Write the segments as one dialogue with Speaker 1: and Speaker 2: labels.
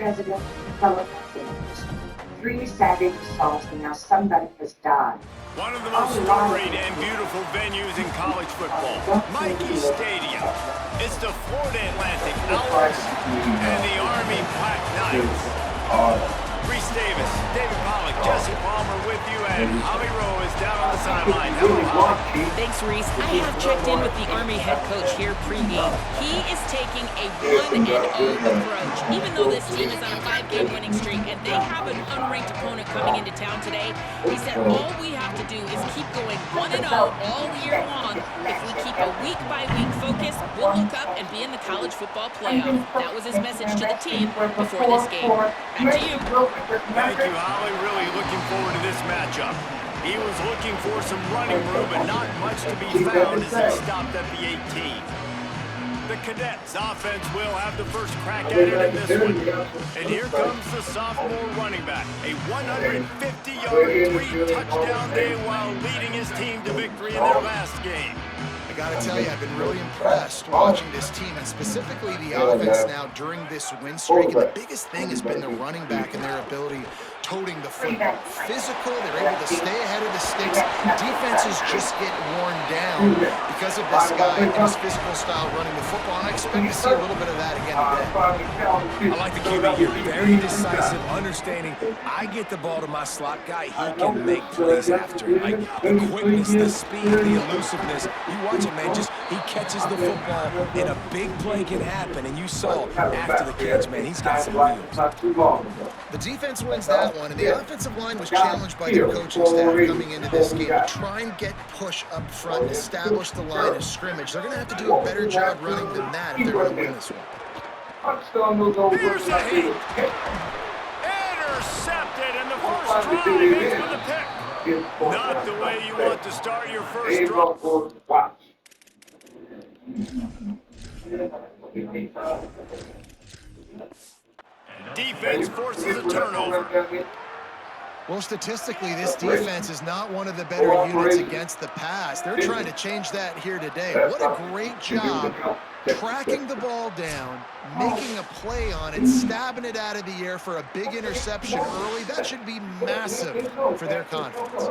Speaker 1: President Philip Simmons. 3 savage assaults and now somebody has died.
Speaker 2: One of the most storied and beautiful venues in college football, Mickey Stadium. It's the Florida Atlantic Owls and the Army Black Knights. Reese Davis, David Pollock, Jesse Palmer with you, and Holly Rowe is down on the sideline. Hello, Holly.
Speaker 3: Thanks, Reese. I have checked in with the Army head coach here pregame. He is taking a 1-0 approach, even though this team is on a 5-game winning streak and they have an unranked opponent coming into town today. He said all we have to do is keep going 1-0 all year long. If we keep a week-by-week focus, we'll look up and be in the college football playoff. That was his message to the team before this game. Back to you.
Speaker 2: Thank you, Holly. Really looking forward to this matchup. He was looking for some running room, but not much to be found as he stopped at the 18. The Cadets offense will have the first crack at it in this one. And here comes the sophomore running back. A 150-yard, 3-touchdown day while leading his team to victory in their last game.
Speaker 4: I got to tell you, I've been really impressed watching this team, and specifically the offense now during this win streak. And the biggest thing has been the running back and their ability toting the football. Physical, they're able to stay ahead of the sticks. Defenses just get worn down because of this guy and his physical style running the football, and I expect to see a little bit of that again today.
Speaker 5: I like the QB here. Very decisive, understanding. I get the ball to my slot guy, he can make plays after it. Like the quickness, the speed, the elusiveness. You watch it, man, just he catches the football and a big play can happen. And you saw after the catch, man, he's got some wheels.
Speaker 4: The defense wins that one, and the offensive line was challenged by their coaching staff coming into this game to try and get push up front and establish the line of scrimmage. They're going to have to do a better job running than that if they're going to win this one.
Speaker 2: Here's a heat. Intercepted, and the first drive ends with a pick. Not the way you want to start your first drive. Defense forces a turnover.
Speaker 4: Well, statistically, this defense is not one of the better units against the pass. They're trying to change that here today. What a great job tracking the ball down, making a play on it, stabbing it out of the air for a big interception early. That should be massive for their confidence.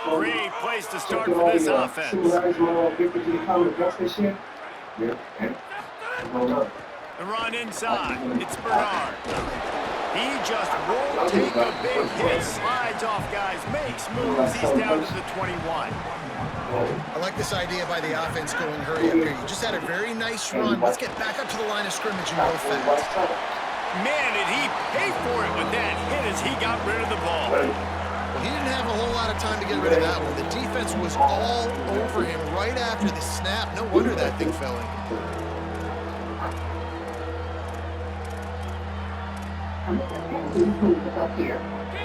Speaker 2: Great place to start for this offense. The run inside. It's Bernard. He just won't take a big hit. Slides off guys, makes moves. He's down to the 21.
Speaker 4: I like this idea by the offense going hurry up here. You just had a very nice run. Let's get back up to the line of scrimmage and go fast.
Speaker 2: Man, did he pay for it with that hit as he got rid of the ball.
Speaker 4: Well, he didn't have a whole lot of time to get rid of that one. The defense was all over him right after the snap. No wonder that thing fell in.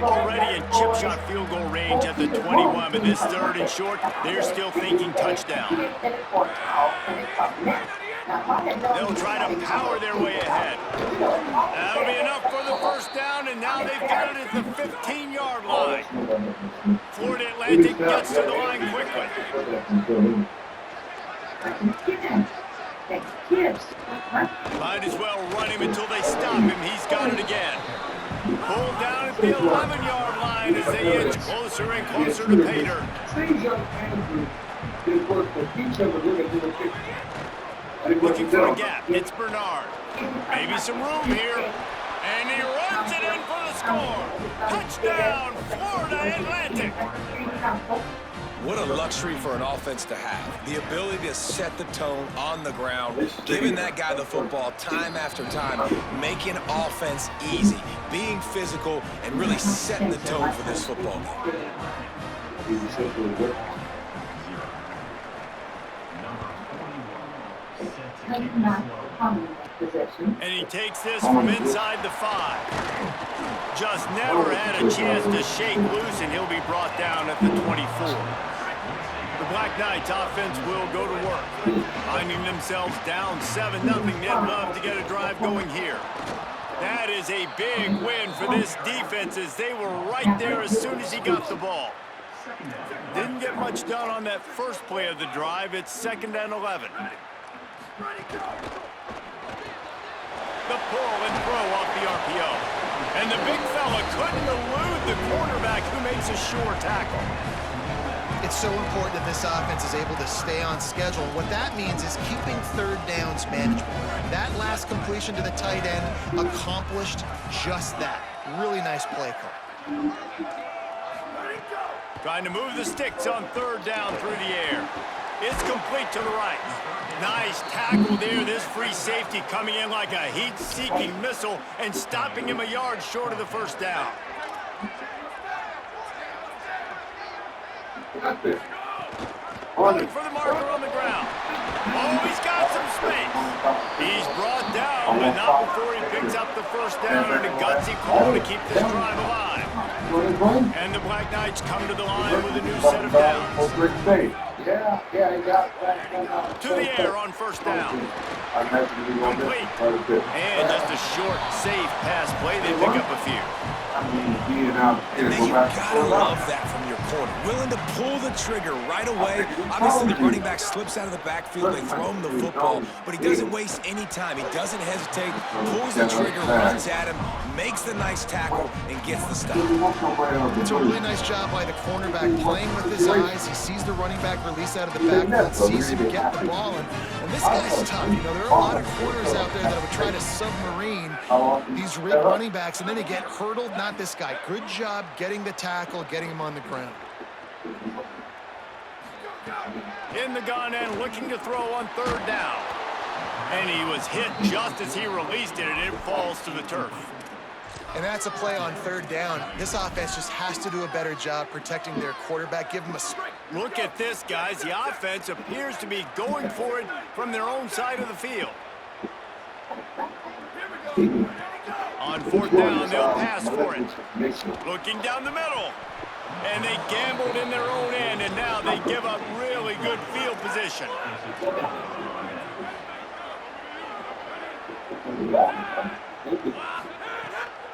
Speaker 2: Already in chip shot field goal range at the 21, but this 3rd and short, they're still thinking touchdown. They'll try to power their way ahead. That'll be enough for the first down, and now they've got it at the 15-yard line. Florida Atlantic gets to the line quickly. Might as well run him until they stop him. He's got it again. Pulled down at the 11-yard line as they inch closer and closer to Pater. Looking for a gap. It's Bernard. Maybe some room here. And he runs it in for the score. Touchdown, Florida Atlantic.
Speaker 5: What a luxury for an offense to have. The ability to set the tone on the ground, giving that guy the football time after time, making offense easy, being physical, and really setting the tone for this football game.
Speaker 2: And he takes this from inside the 5. Just never had a chance to shake loose, and he'll be brought down at the 24. The Black Knights offense will go to work, finding themselves down 7-0. They'd love to get a drive going here. That is a big win for this defense as they were right there as soon as he got the ball. Didn't get much done on that first play of the drive. It's 2nd and 11. The pull and throw off the RPO. And the big fella couldn't elude the quarterback who makes a sure tackle.
Speaker 4: It's so important that this offense is able to stay on schedule. What that means is keeping third downs manageable. That last completion to the tight end accomplished just that. Really nice play call.
Speaker 2: Trying to move the sticks on 3rd down through the air. It's complete to the right. Nice tackle there. This free safety coming in like a heat-seeking missile and stopping him a yard short of the 1st down. Looking for the marker on the ground. Oh, he's got some space. He's brought down, but not before he picks up the 1st down and a gutsy call to keep this drive alive. And the Black Knights come to the line with a new set of downs. To the air on 1st down. Complete. And just a short, safe pass play. They pick up a few.
Speaker 5: And you gotta love that from your corner. Willing to pull the trigger right away. Obviously, the running back slips out of the backfield. They throw him the football, but he doesn't waste any time. He doesn't hesitate, pulls the trigger, runs at him, makes the nice tackle, and gets the stop.
Speaker 4: It's a really nice job by the cornerback playing with his eyes. He sees the running back release out of the backfield, sees him get the ball, and this guy's tough. You know, there are a lot of corners out there that would try to submarine these running backs, and then they get hurdled. Not this guy. Good job getting the tackle, getting him on the ground.
Speaker 2: In the gun and looking to throw on 3rd down. And he was hit just as he released it, and it falls to the turf.
Speaker 4: And that's a play on 3rd down. This offense just has to do a better job protecting their quarterback. Give him a...
Speaker 2: Look at this, guys. The offense appears to be going for it from their own side of the field. On 4th down, they'll pass for it. Looking down the middle. And they gambled in their own end, and now they give up really good field position.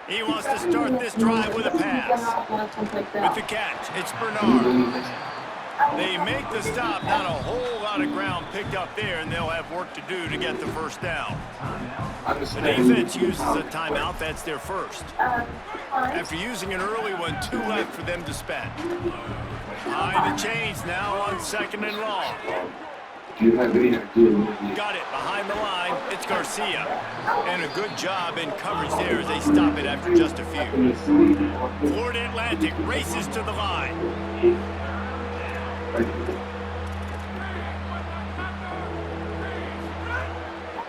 Speaker 2: He wants to start this drive with a pass. With the catch, it's Bernard. They make the stop, not a whole lot of ground picked up there, and they'll have work to do to get the 1st down. The defense uses a timeout. That's their first. After using an early one, 2 left for them to spend. Behind the chains now on 2nd and long. Got it behind the line. It's Garcia. And a good job in coverage there as they stop it after just a few. Florida Atlantic races to the line.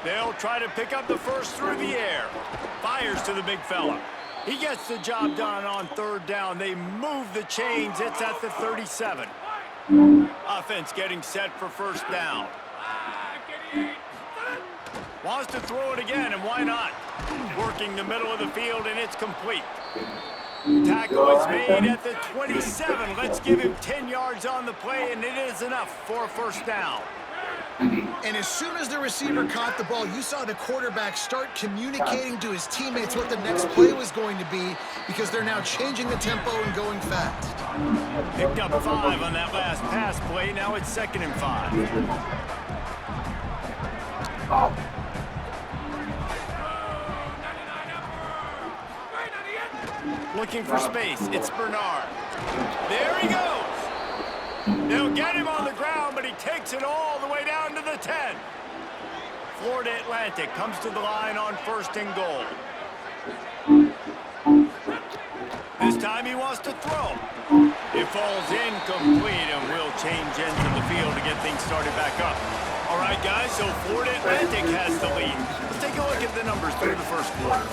Speaker 2: They'll try to pick up the 1st through the air. Fires to the big fella. He gets the job done on 3rd down. They move the chains. It's at the 37. Offense getting set for 1st down. Wants to throw it again, and why not? Working the middle of the field, and it's complete. Tackle is made at the 27. Let's give him 10 yards on the play, and it is enough for a 1st down.
Speaker 4: And as soon as the receiver caught the ball, you saw the quarterback start communicating to his teammates what the next play was going to be, because they're now changing the tempo and going fast.
Speaker 2: Picked up 5 on that last pass play. Now it's 2nd and 5. Looking for space. It's Bernard. There he goes. They'll get him on the ground, but he takes it all the way down to the 10. Florida Atlantic comes to the line on 1st and goal. This time he wants to throw. It falls incomplete, and will change ends of the field to get things started back up. All right, guys, so Florida Atlantic has the lead. Let's take a look at the numbers through the 1st quarter.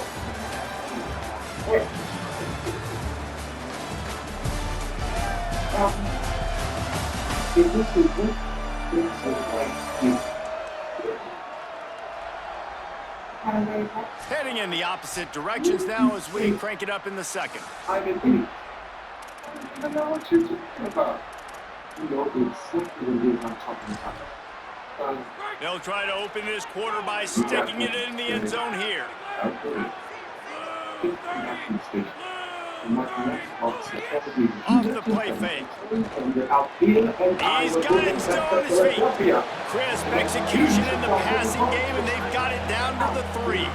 Speaker 2: Heading in the opposite directions now as we crank it up in the 2nd.
Speaker 6: I know what you're talking about. You know, it's simply what I'm talking about.
Speaker 2: They'll try to open this quarter by sticking it in the end zone here. Off the play fake. He's got it still on his feet. Crisp execution in the passing game, and they've got it down to the 3.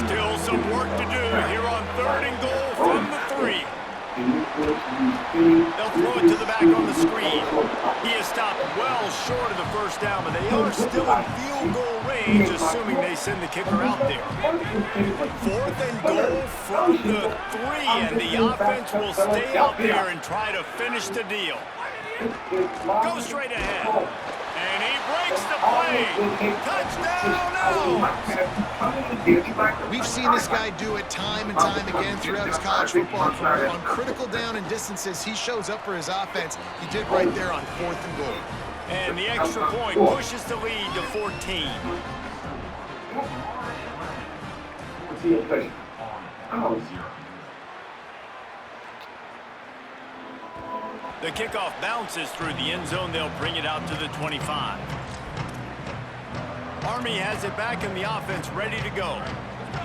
Speaker 2: Still some work to do here on 3rd and goal from the 3. They'll throw it to the back on the screen. He is stopped well short of the first down, but they are still in field goal range, assuming they send the kicker out there. 4th and goal from the 3, and the offense will stay out there and try to finish the deal. Go straight ahead. And he breaks the play. Touchdown now.
Speaker 4: We've seen this guy do it time and time again throughout his college football career. On critical down and distances, he shows up for his offense. He did right there on 4th and goal.
Speaker 2: And the extra point pushes the lead to 14. The kickoff bounces through the end zone. They'll bring it out to the 25. Army has it back in the offense, ready to go.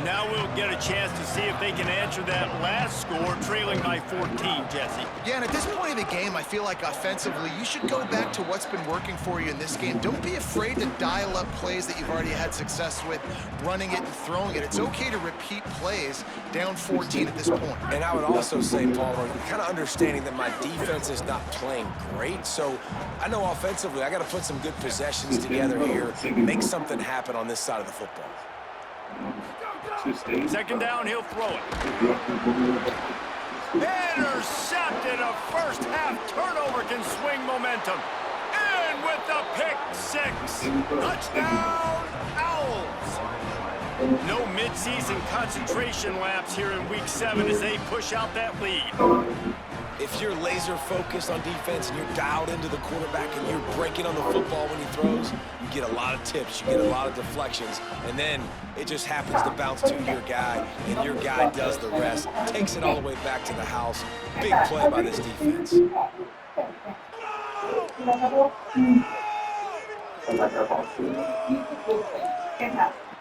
Speaker 2: Now we'll get a chance to see if they can answer that last score, trailing by 14, Jesse.
Speaker 4: Yeah, and at this point of the game, I feel like offensively, you should go back to what's been working for you in this game. Don't be afraid to dial up plays that you've already had success with, running it and throwing it. It's okay to repeat plays down 14 at this point.
Speaker 5: And I would also say, Palmer, kind of understanding that my defense is not playing great, so I know offensively I got to put some good possessions together here, make something happen on this side of the football.
Speaker 2: 2nd down, he'll throw it. Intercepted. A first half turnover can swing momentum. And with the pick 6. Touchdown, Owls. No midseason concentration laps here in week 7 as they push out that lead.
Speaker 5: If you're laser focused on defense and you're dialed into the quarterback and you're breaking on the football when he throws, you get a lot of tips, you get a lot of deflections, and then it just happens to bounce to your guy, and your guy does the rest, takes it all the way back to the house. Big play by this defense.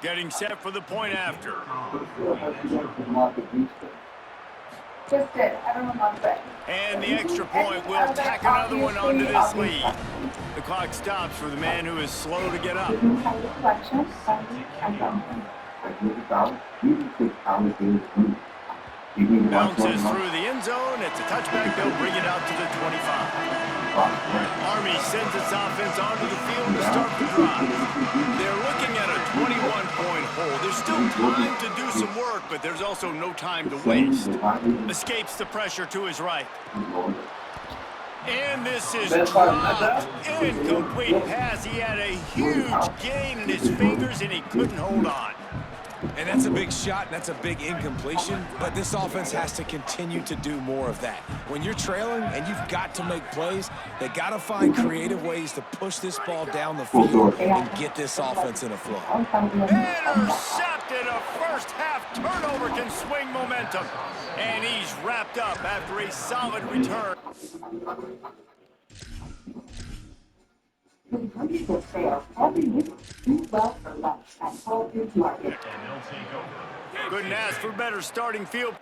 Speaker 2: Getting set for the point after.
Speaker 1: Just it. Everyone loves it.
Speaker 2: And the extra point will tack another one onto this lead. The clock stops for the man who is slow to get up. Bounces through the end zone. It's a touchback. They'll bring it out to the 25. Army sends its offense onto the field to start the drive. They're looking at a 21-point hole. There's still time to do some work, but there's also no time to waste. Escapes the pressure to his right. And this is dropped. Incomplete pass. He had a huge gain in his fingers, and he couldn't hold on.
Speaker 5: And that's a big shot, and that's a big incompletion, but this offense has to continue to do more of that. When you're trailing and you've got to make plays, they got to find creative ways to push this ball down the field and get this offense in a flow.
Speaker 2: Intercepted. A first half turnover can swing momentum. And he's wrapped up after a solid return. Couldn't ask for better starting field.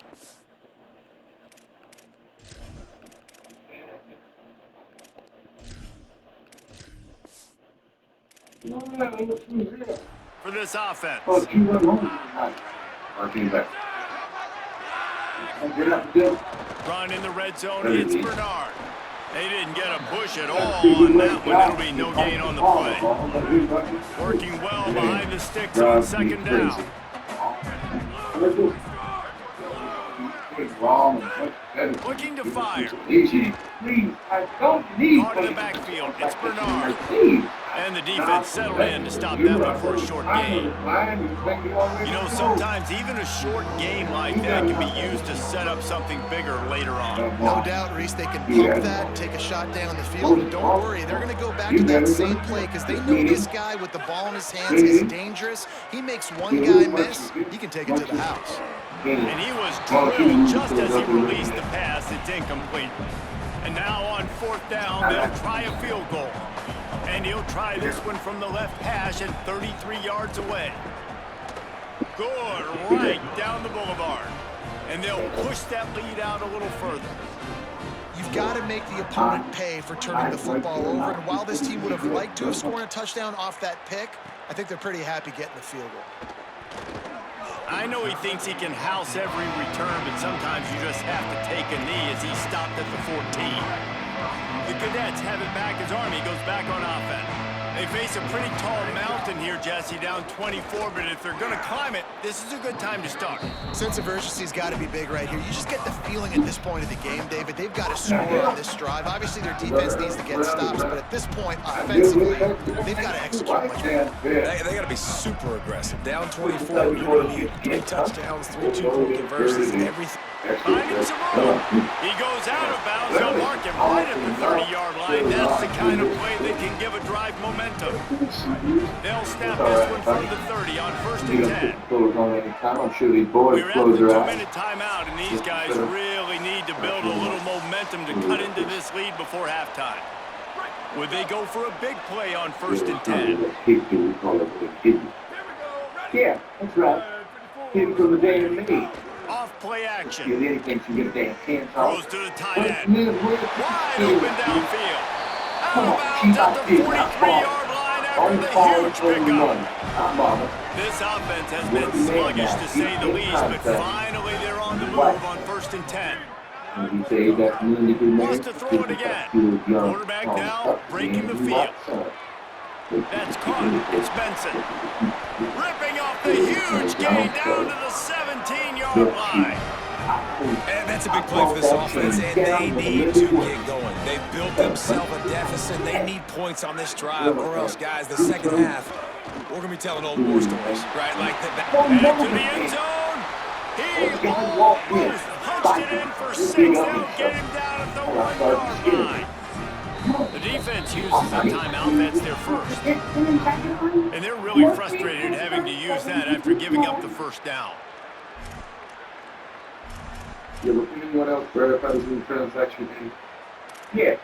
Speaker 2: For this offense. Run in the red zone, it's Bernard. They didn't get a push at all on that one. It'll be no gain on the play. Working well behind the sticks on 2nd down. Looking to fire. Caught in the backfield. It's Bernard. And the defense settled in to stop that one for a short gain. You know, sometimes even a short game like that can be used to set up something bigger later on.
Speaker 4: No doubt, Reese, they can pump that, take a shot down the field, and don't worry, they're going to go back to that same play because they know this guy with the ball in his hands is dangerous. He makes one guy miss, he can take it to the house.
Speaker 2: And he was drilled just as he released the pass. It's incomplete. And now on 4th down, they'll try a field goal. And he'll try this one from the left hash at 33 yards away. Good, right down the boulevard. and they'll push that lead out a little further.
Speaker 4: You've got to make the opponent pay for turning the football over. And while this team would have liked to have scored a touchdown off that pick, I think they're pretty happy getting the field goal.
Speaker 2: I know he thinks he can house every return, but sometimes you just have to take a knee as he stopped at the 14. The Cadets have it back as Army goes back on offense. They face a pretty tall mountain here, Jesse, down 24, but if they're going to climb it, this is a good time to start.
Speaker 4: Sense of urgency's got to be big right here. You just get the feeling at this point of the game, David, they've got to score on this drive. Obviously, their defense needs to get stops, but at this point, offensively, they've got to execute much better.
Speaker 5: They got to be super aggressive. Down 24, you're going to need 3 touchdowns, 3 two-point conversions, everything.
Speaker 2: Finding some room. He goes out of bounds. They'll mark him right at the 30-yard line. That's the kind of play that can give a drive momentum. They'll snap this one from the 30 on 1st and 10.
Speaker 6: I'm sure these boys
Speaker 2: We're at
Speaker 6: close
Speaker 2: the
Speaker 6: their eyes.
Speaker 2: 2-minute timeout, and these guys really need to build a little momentum to cut into this lead before halftime. Would they go for a big play on 1st and 10?
Speaker 6: Yeah, that's right. Hit from the day to me.
Speaker 2: Off play action.
Speaker 6: If anything, you get that hands
Speaker 2: Throws
Speaker 6: off.
Speaker 2: to the tight end. Wide open downfield. Out of bounds at the 43-yard line after the huge pickup. This offense has been sluggish to say the least, but finally they're on the move on 1st and 10. Wants to throw it again. Quarterback now breaking the field. That's caught. It's Benson. Ripping off the huge gain down to the 17-yard line.
Speaker 5: And that's a big play for this offense, and they need to get going. They've built themselves a deficit. They need points on this drive, or else, guys, the second half, we're going to be telling old war stories, right? Like that.
Speaker 2: Back to the end zone. He almost punched it in for 6. They'll get him down at the 1-yard line. The defense uses a timeout. That's their first. And they're really frustrated having to use that after giving up the first down.
Speaker 6: You look at anyone else verify this new transaction? Yeah.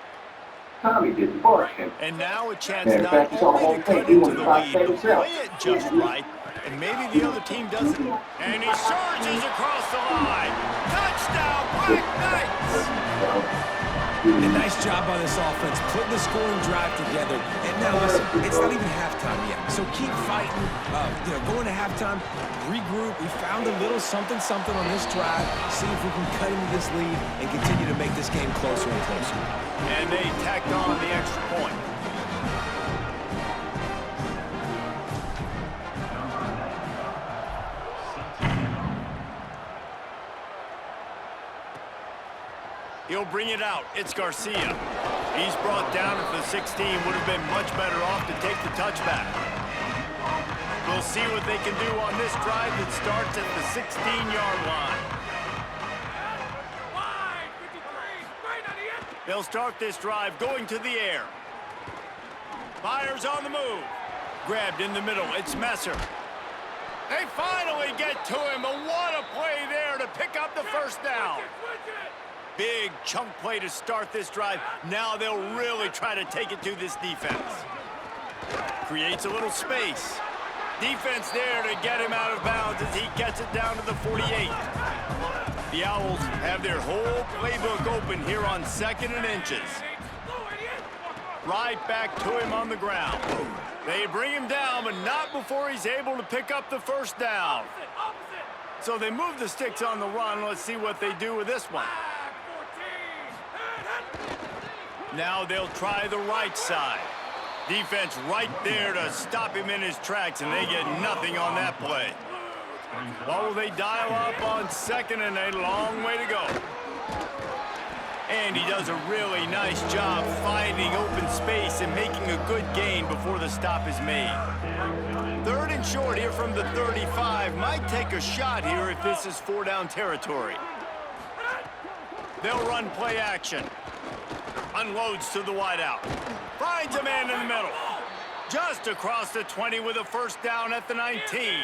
Speaker 6: Tommy did the bargain.
Speaker 2: And now a chance not only to cut into the lead, but play it just right. And maybe the other team doesn't. And he surges across the line. Touchdown, Black Knights!
Speaker 5: A nice job by this offense, putting the scoring drive together. And now, listen, it's not even halftime yet. So keep fighting, going to halftime, regroup. We found a little something on this drive. See if we can cut into this lead and continue to make this game closer and closer.
Speaker 2: And they tacked on the extra point. He'll bring it out. It's Garcia. He's brought down at the 16. Would have been much better off to take the touchback. We'll see what they can do on this drive that starts at the 16-yard line. They'll start this drive going to the air. Fires on the move. Grabbed in the middle. It's Messer. They finally get to him, but what a play there to pick up the first down. Big chunk play to start this drive. Now they'll really try to take it to this defense. Creates a little space. Defense there to get him out of bounds as he gets it down to the 48. The Owls have their whole playbook open here on 2nd and inches. Right back to him on the ground. They bring him down, but not before he's able to pick up the first down. So they move the sticks on the run. Let's see what they do with this one. Now they'll try the right side. Defense right there to stop him in his tracks, and they get nothing on that play. What will they dial up on 2nd and a long way to go? And he does a really nice job finding open space and making a good gain before the stop is made. 3rd and short here from the 35. Might take a shot here if this is 4-down territory. They'll run play action. Unloads to the wideout. Finds a man in the middle. Just across the 20 with a first down at the 19.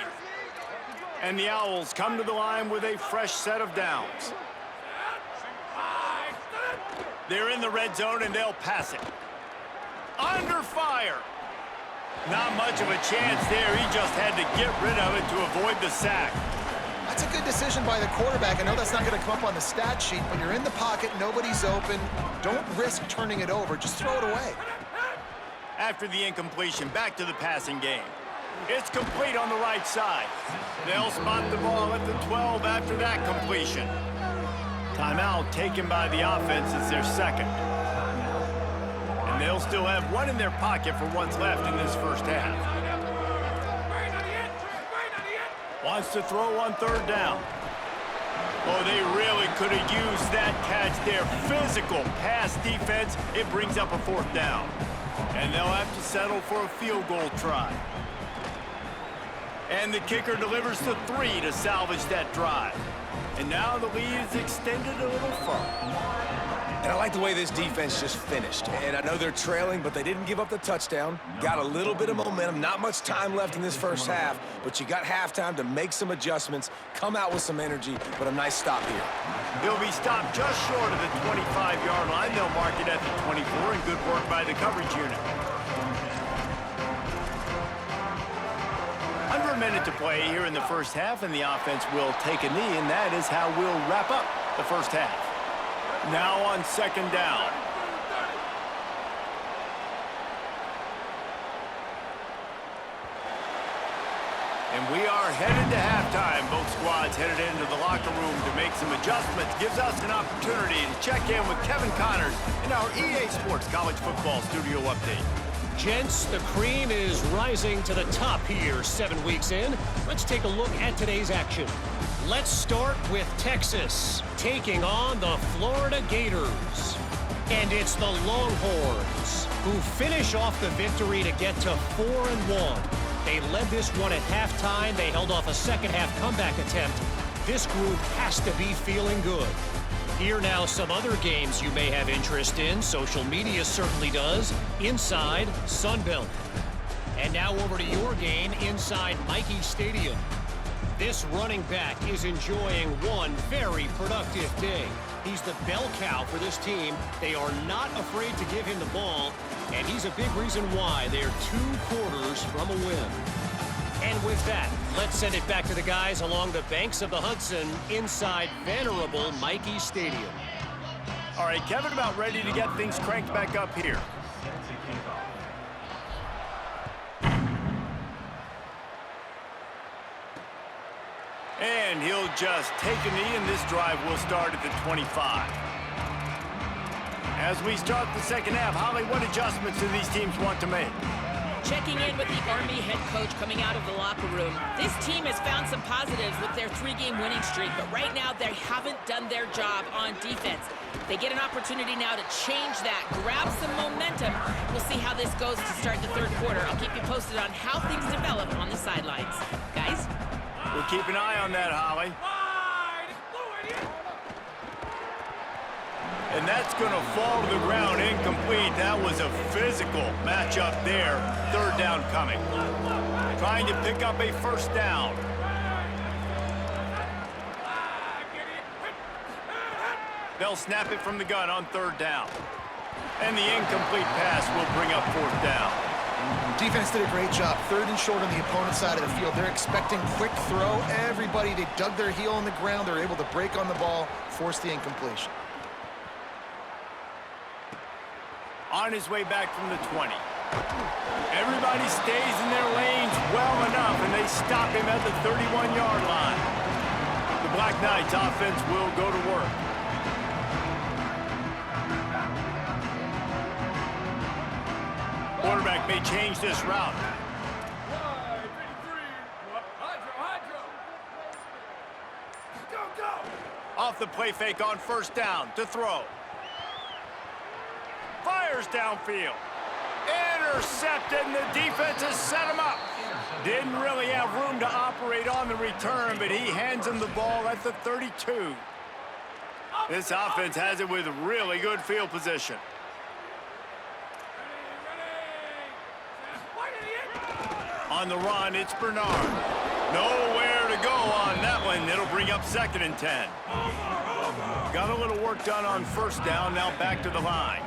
Speaker 2: And the Owls come to the line with a fresh set of downs. They're in the red zone and they'll pass it. Under fire. Not much of a chance there. He just had to get rid of it to avoid the sack.
Speaker 4: That's That's a good decision by the quarterback. I know that's not going to come up on the stat sheet, but you're in the pocket, nobody's open. Don't risk turning it over. Just throw it away.
Speaker 2: After the incompletion, back to the passing game. It's complete on the right side. They'll spot the ball at the 12 after that completion. Timeout taken by the offense. It's their second. And they'll still have one in their pocket for what's left in this first half. Wants to throw on third down. Oh, they really could have used that catch there. Physical pass defense. It brings up a fourth down. And they'll have to settle for a field goal try. And the kicker delivers to 3 to salvage that drive. And now the lead is extended a little further.
Speaker 5: And I like the way this defense just finished. And I know they're trailing, but they didn't give up the touchdown. Got a little bit of momentum. Not much time left in this first half, but you got halftime to make some adjustments, come out with some energy, but a nice stop here.
Speaker 2: He'll be stopped just short of the 25-yard line. They'll mark it at the 24, and good work by the coverage unit. Under a minute to play here in the first half, and the offense will take a knee, and that is how we'll wrap up the first half. Now on second down. And we are headed to halftime. Both squads headed into the locker room to make some adjustments. Gives us an opportunity to check in with Kevin Connors in our EA Sports College Football Studio Update.
Speaker 7: Gents, the cream is rising to the top here 7 weeks in. Let's take a look at today's action. Let's start with Texas taking on the Florida Gators. And it's the Longhorns who finish off the victory to get to 4-1. They led this one at halftime. They held off a second-half comeback attempt. This group has to be feeling good. Here now some other games you may have interest in. Social media certainly does. Inside Sunbelt. And now over to your game inside Michie Stadium. This running back is enjoying one very productive day. He's the bell cow for this team. They are not afraid to give him the ball, and he's a big reason why they're 2 quarters from a win. And with that, let's send it back to the guys along the banks of the Hudson inside venerable Michie Stadium.
Speaker 2: All right, Kevin, about ready to get things cranked back up here. And he'll just take a knee, and this drive will start at the 25. As we start the second half, Holly, what adjustments do these teams want to make?
Speaker 3: Checking in with the Army head coach coming out of the locker room. This team has found some positives with their 3-game winning streak, but right now they haven't done their job on defense. They get an opportunity now to change that, grab some momentum. We'll see how this goes to start the third quarter. I'll keep you posted on how things develop on the sidelines. Guys?
Speaker 2: We'll keep an eye on that, Holly. And that's going to fall to the ground incomplete. That was a physical matchup there. Third down coming. Trying to pick up a first down. They'll snap it from the gun on third down. And the incomplete pass will bring up fourth down.
Speaker 4: Defense did a great job. 3rd and short on the opponent's side of the field. They're expecting quick throw. Everybody, they dug their heel on the ground. They're able to break on the ball, force the incompletion.
Speaker 2: On his way back from the 20. Everybody stays in their lanes well enough, and they stop him at the 31-yard line. The Black Knights offense will go to work. Quarterback may change this route. Off the play fake on first down to throw. Fires downfield. Intercepted, and the defense has set him up. Didn't really have room to operate on the return, but he hands him the ball at the 32. This offense has it with really good field position. On the run, it's Bernard. Nowhere to go on that one. It'll bring up 2nd and 10. Got a little work done on first down, now back to the line.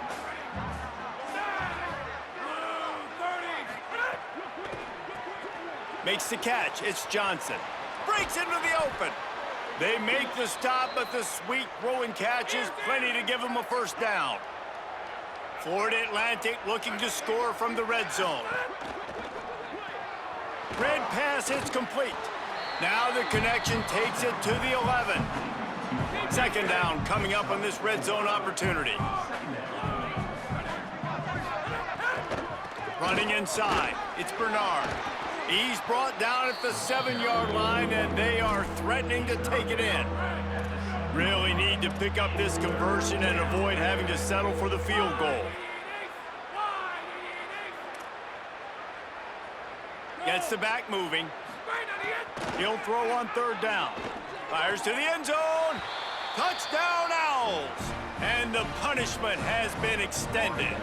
Speaker 2: Makes the catch. It's Johnson. Breaks into the open. They make the stop, but the sweet throw and catch is plenty to give them a first down. Florida Atlantic looking to score from the red zone. Red pass hits complete. Now the connection takes it to the 11. Second down coming up on this red zone opportunity. Running inside, it's Bernard. He's brought down at the 7-yard line, and they are threatening to take it in. Really need to pick up this conversion and avoid having to settle for the field goal. Gets the back moving. He'll throw on third down. Fires to the end zone. Touchdown Owls! And the punishment has been extended.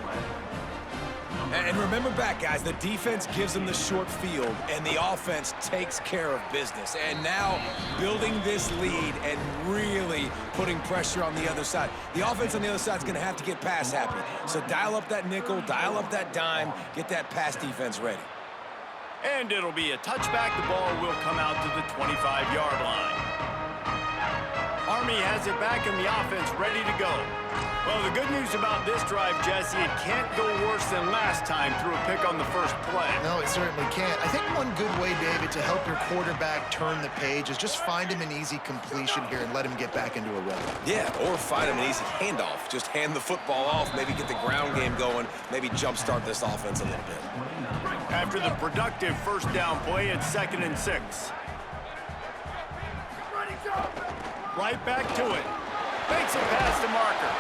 Speaker 5: And remember back, guys, the defense gives them the short field, and the offense takes care of business. And now building this lead and really putting pressure on the other side. The offense on the other side is going to have to get pass happy. So dial up that nickel, dial up that dime, get that pass defense ready.
Speaker 2: And it'll be a touchback. The ball will come out to the 25-yard line. Army has it back and the offense ready to go. Well, the good news about this drive, Jesse, it can't go worse than last time through a pick on the first play.
Speaker 4: No, it certainly can't. I think one good way, David, to help your quarterback turn the page is just find him an easy completion here and let him get back into a rhythm.
Speaker 5: Yeah, or find him an easy handoff. Just hand the football off, maybe get the ground game going, maybe jumpstart this offense a little bit.
Speaker 2: After the productive first down play, it's 2nd and 6. Right back to it. Makes it past the marker.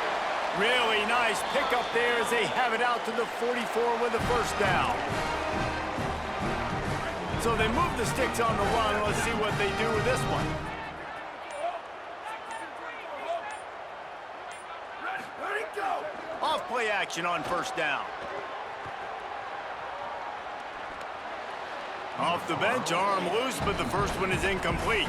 Speaker 2: Really nice pickup there as they have it out to the 44 with a first down. So they move the sticks on the run. Let's see what they do with this one. Off play action on first down. Off the bench, arm loose, but the first one is incomplete.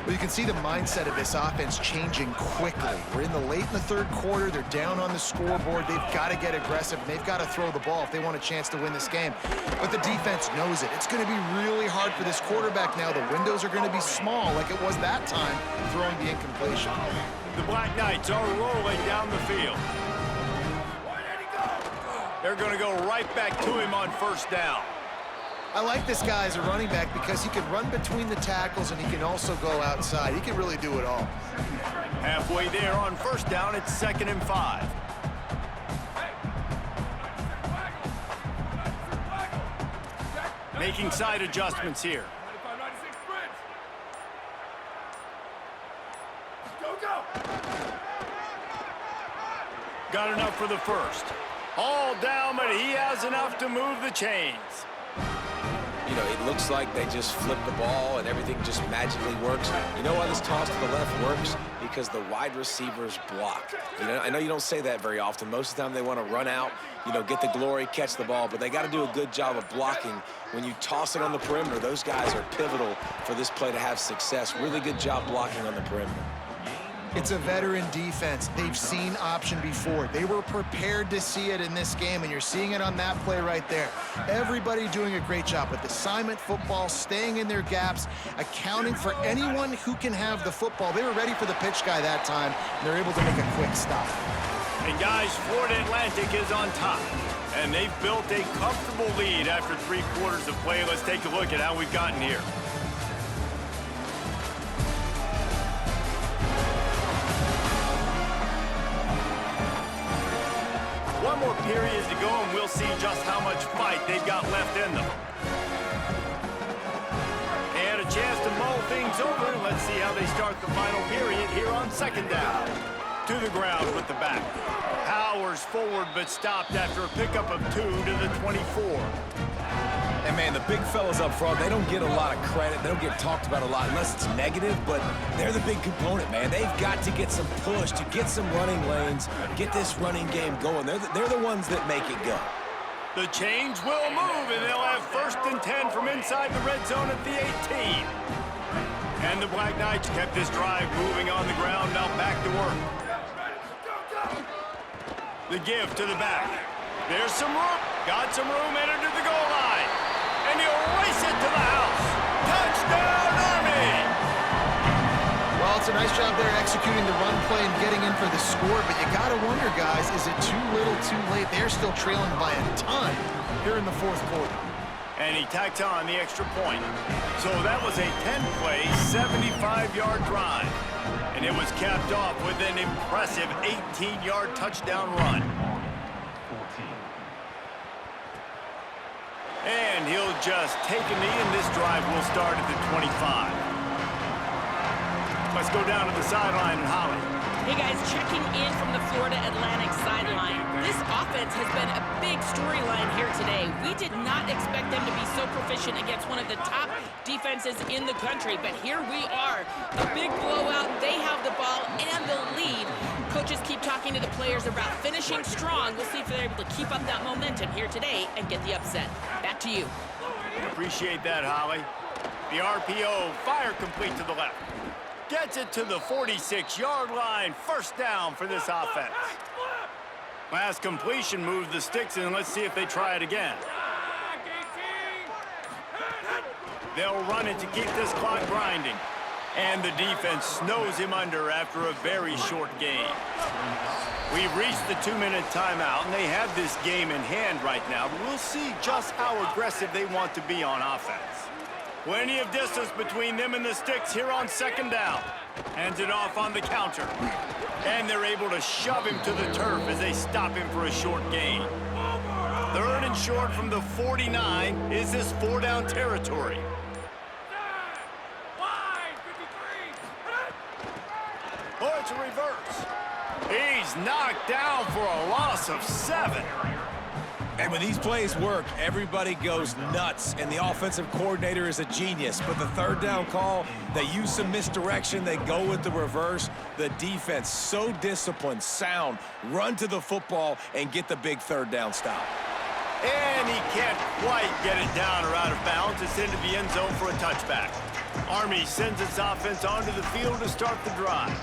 Speaker 4: Well, you can see the mindset of this offense changing quickly. We're in the late in the third quarter. They're down on the scoreboard. They've got to get aggressive. They've got to throw the ball if they want a chance to win this game. But the defense knows it. It's going to be really hard for this quarterback now. The windows are going to be small like it was that time throwing the incompletion.
Speaker 2: The Black Knights are rolling down the field. They're going to go right back to him on first down.
Speaker 4: I like this guy as a running back because he can run between the tackles and he can also go outside. He can really do it all.
Speaker 2: Halfway there on first down, it's 2nd and 5. Making side adjustments here. Got enough for the first. All down, but he has enough to move the chains.
Speaker 5: You know, it looks like they just flip the ball and everything just magically works. You know why this toss to the left works? Because the wide receivers block. You know, I know you don't say that very often. Most of the time they want to run out, you know, get the glory, catch the ball, but they got to do a good job of blocking. When you toss it on the perimeter, those guys are pivotal for this play to have success. Really good job blocking on the perimeter.
Speaker 4: It's a veteran defense. They've seen option before. They were prepared to see it in this game, and you're seeing it on that play right there. Everybody doing a great job with assignment football, staying in their gaps, accounting for anyone who can have the football. They were ready for the pitch guy that time, and they're able to make a quick stop.
Speaker 2: And guys, Florida Atlantic is on top, and they've built a comfortable lead after 3 quarters of play. Let's take a look at how we've gotten here. One more period to go, and we'll see just how much fight they've got left in them. And a chance to mull things over. Let's see how they start the final period here on second down. To the ground with the back. Powers forward, but stopped after a pickup of 2 to the 24.
Speaker 5: And, man, the big fellas up front, they don't get a lot of credit. They don't get talked about a lot unless it's negative, but they're the big component, man. They've got to get some push, to get some running lanes, get this running game going. They're the ones that make it go.
Speaker 2: The chains will move, and they'll have 1st and 10 from inside the red zone at the 18. And the Black Knights kept this drive moving on the ground, now back to work. The give to the back. There's some room. Got some room, entered to the goal line. And he'll race it to the house. Touchdown, Army!
Speaker 4: a nice job there executing the run play and getting in for the score, but you got to wonder, guys, is it too little too late? They're still trailing by a ton here in the fourth quarter.
Speaker 2: And he tacked on the extra point. So that was a 10-play, 75-yard drive. And it was capped off with an impressive 18-yard touchdown run. And he'll just take a knee, and this drive will start at the 25. Let's go down to the sideline and Holly.
Speaker 3: Hey guys, checking in from the Florida Atlantic sideline. This offense has been a big storyline here today. We did not expect them to be so proficient against one of the top defenses in the country, but here we are. A big blowout. They have the ball and the lead. Coaches keep talking to the players about finishing strong. We'll see if they're able to keep up that momentum here today and get the upset. Back to you.
Speaker 2: Appreciate that, Holly. The RPO, fire complete to the left. Gets it to the 46-yard line. First down for this offense. Last completion moved the sticks in. Let's see if they try it again. They'll run it to keep this clock grinding. And the defense snows him under after a very short game. We've reached the 2-minute timeout, and they have this game in hand right now, but we'll see just how aggressive they want to be on offense. Plenty of distance between them and the sticks here on second down. Hands it off on the counter. And they're able to shove him to the turf as they stop him for a short gain. Third and short from the 49. Is this 4-down territory? Oh, it's a reverse. He's knocked down for a loss of 7.
Speaker 5: And when these plays work, everybody goes nuts, and the offensive coordinator is a genius. But the third down call, they use some misdirection, they go with the reverse. The defense, so disciplined, sound, run to the football and get the big third down stop.
Speaker 2: And he can't quite get it down or out of bounds. It's into the end zone for a touchback. Army sends its offense onto the field to start the drive.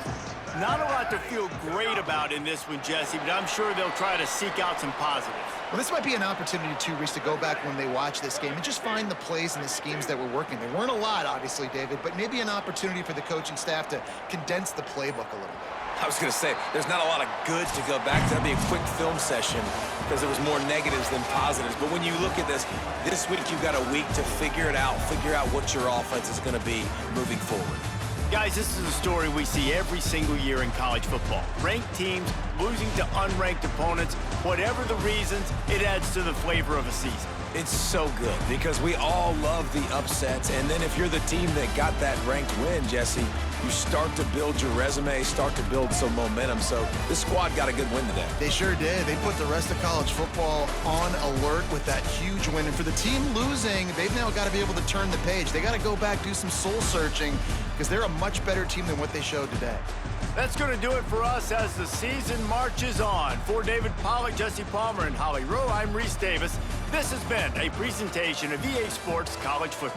Speaker 2: Not a lot to feel great about in this one, Jesse, but I'm sure they'll try to seek out some positives.
Speaker 4: Well, this might be an opportunity, too, Reese, to go back when they watch this game and just find the plays and the schemes that were working. There weren't a lot, obviously, David, but maybe an opportunity for the coaching staff to condense the playbook a little bit.
Speaker 5: I was going to say, there's not a lot of good to go back to. That'd be a quick film session because there was more negatives than positives. But when you look at this week you've got a week to figure it out, figure out what your offense is going to be moving forward.
Speaker 2: Guys, this is a story we see every single year in college football. Ranked teams losing to unranked opponents. Whatever the reasons, it adds to the flavor of a season.
Speaker 5: It's so good because we all love the upsets. And then if you're the team that got that ranked win, Jesse, you start to build your resume, start to build some momentum. So this squad got a good win today.
Speaker 4: They sure did. They put the rest of college football on alert with that huge win. And for the team losing, they've now got to be able to turn the page. They got to go back, do some soul searching, because they're a much better team than what they showed today.
Speaker 2: That's going to do it for us as the season marches on. For David Pollack, Jesse Palmer, and Holly Rowe, I'm Reese Davis. This has been a presentation of EA Sports College Football.